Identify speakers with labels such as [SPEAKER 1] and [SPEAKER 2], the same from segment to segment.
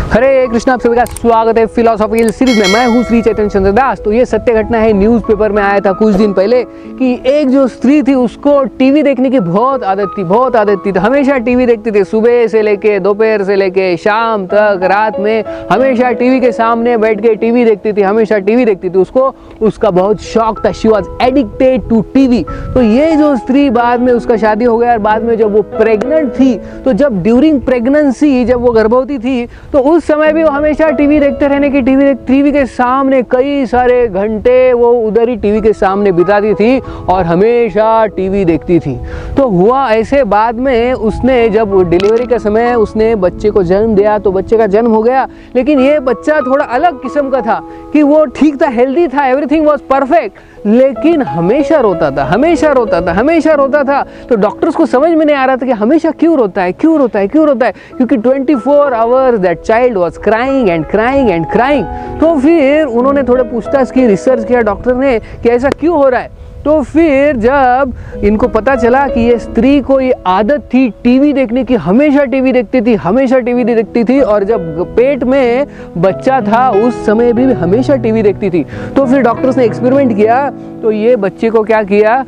[SPEAKER 1] हरे कृष्णा, आप सभी का स्वागत है फिलोसॉफिकल सीरीज में। मैं हूँ श्री चैतन्य चंद्र दास। तो ये सत्य घटना है, न्यूज़पेपर में आया था कुछ दिन पहले कि एक जो स्त्री थी उसको टीवी देखने की बहुत आदत थी। तो हमेशा टीवी देखती थी, सुबह से लेके दोपहर से लेके शाम तक, रात में हमेशा टीवी के सामने बैठ के टीवी देखती थी, हमेशा टीवी देखती थी। उसको उसका बहुत शौक था, she was addicted to TV. तो ये जो स्त्री, बाद में उसका शादी हो गया और बाद में जब वो प्रेग्नेंट थी, तो जब ड्यूरिंग प्रेगनेंसी जब वो गर्भवती थी तो उस समय भी वो हमेशा टीवी देखते रहने की, टीवी के सामने कई सारे घंटे वो उधर ही टीवी के सामने बिताती थी और हमेशा टीवी देखती थी। तो हुआ ऐसे, बाद में उसने जब डिलीवरी का समय उसने बच्चे को जन्म दिया तो बच्चे का जन्म हो गया। लेकिन ये बच्चा थोड़ा अलग किस्म का था कि वो ठीक था, हेल्दी था, एवरीथिंग वाज परफेक्ट, लेकिन हमेशा रोता था। तो डॉक्टर्स को समझ में नहीं आ रहा था कि हमेशा क्यों रोता है, क्योंकि 24 hours that child was crying and crying. तो फिर उन्होंने थोड़ा पूछताछ की, रिसर्च किया डॉक्टर ने कि ऐसा क्यों हो रहा है। तो फिर जब इनको पता चला कि ये स्त्री को ये आदत थी टीवी देखने की, हमेशा टीवी देखती थी और जब पेट में बच्चा था उस समय भी हमेशा टीवी देखती थी। तो फिर डॉक्टर्स ने एक्सपेरिमेंट किया, तो ये बच्चे को क्या किया,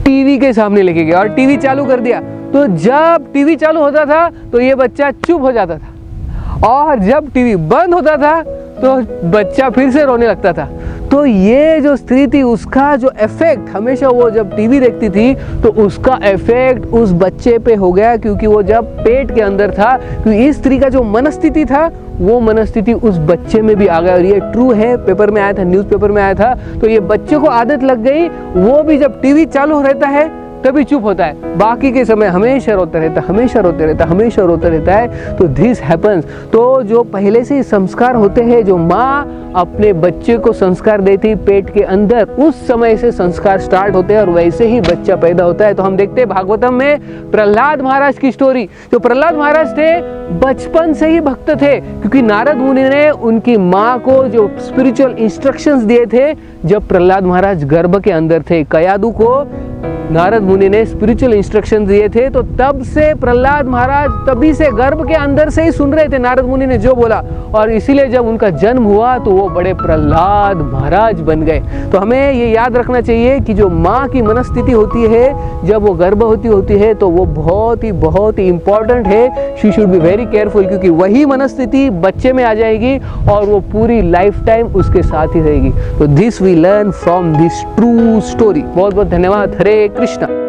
[SPEAKER 1] टीवी के सामने लेके गया और टीवी चालू कर दिया। तो जब टीवी चालू होता था तो ये बच्चा चुप हो जाता था और जब टीवी बंद होता था तो बच्चा फिर से रोने लगता था। तो ये जो स्त्री थी उसका जो इफेक्ट, हमेशा वो जब टीवी देखती थी तो उसका इफेक्ट उस बच्चे पे हो गया, क्योंकि वो जब पेट के अंदर था, क्योंकि इस स्त्री का जो मनस्थिति था वो मनस्थिति उस बच्चे में भी आ गया। और ये ट्रू है, पेपर में आया था, न्यूज़पेपर में आया था। तो ये बच्चे को आदत लग गई, वो भी जब टीवी चालू रहता है तभी चुप होता है, बाकी के समय हमेशा रोता रहता है। तो दिस हैपन्स। तो जो पहले से संस्कार होते हैं, जो माँ अपने बच्चे को संस्कार देती पेट के अंदर, उस समय से संस्कार स्टार्ट होते हैं और वैसे ही बच्चा पैदा होता है। तो हम देखते हैं भागवतम में प्रहलाद महाराज की स्टोरी। जो प्रहलाद महाराज थे बचपन से ही भक्त थे, क्योंकि नारद मुनि ने उनकी माँ को जो स्पिरिचुअल इंस्ट्रक्शंस दिए थे जब प्रहलाद महाराज गर्भ के अंदर थे। कयादु को नारद मुनि ने स्पिरिचुअल इंस्ट्रक्शन दिए थे, तो तब से प्रहलाद महाराज तभी से गर्भ के अंदर से ही सुन रहे थे नारद मुनि ने जो बोला, और इसीलिए जब उनका जन्म हुआ तो वो बड़े प्रहलाद महाराज बन गए। तो हमें ये याद रखना चाहिए कि जो माँ की मनस्थिति होती है जब वो गर्भवती होती है तो वो बहुत ही इंपॉर्टेंट है। She should be very careful, क्योंकि वही मनस्थिति बच्चे में आ जाएगी और वो पूरी लाइफ टाइम उसके साथ ही रहेगी। तो this we learn from this true story. बहुत बहुत धन्यवाद। हरे कृष्णा।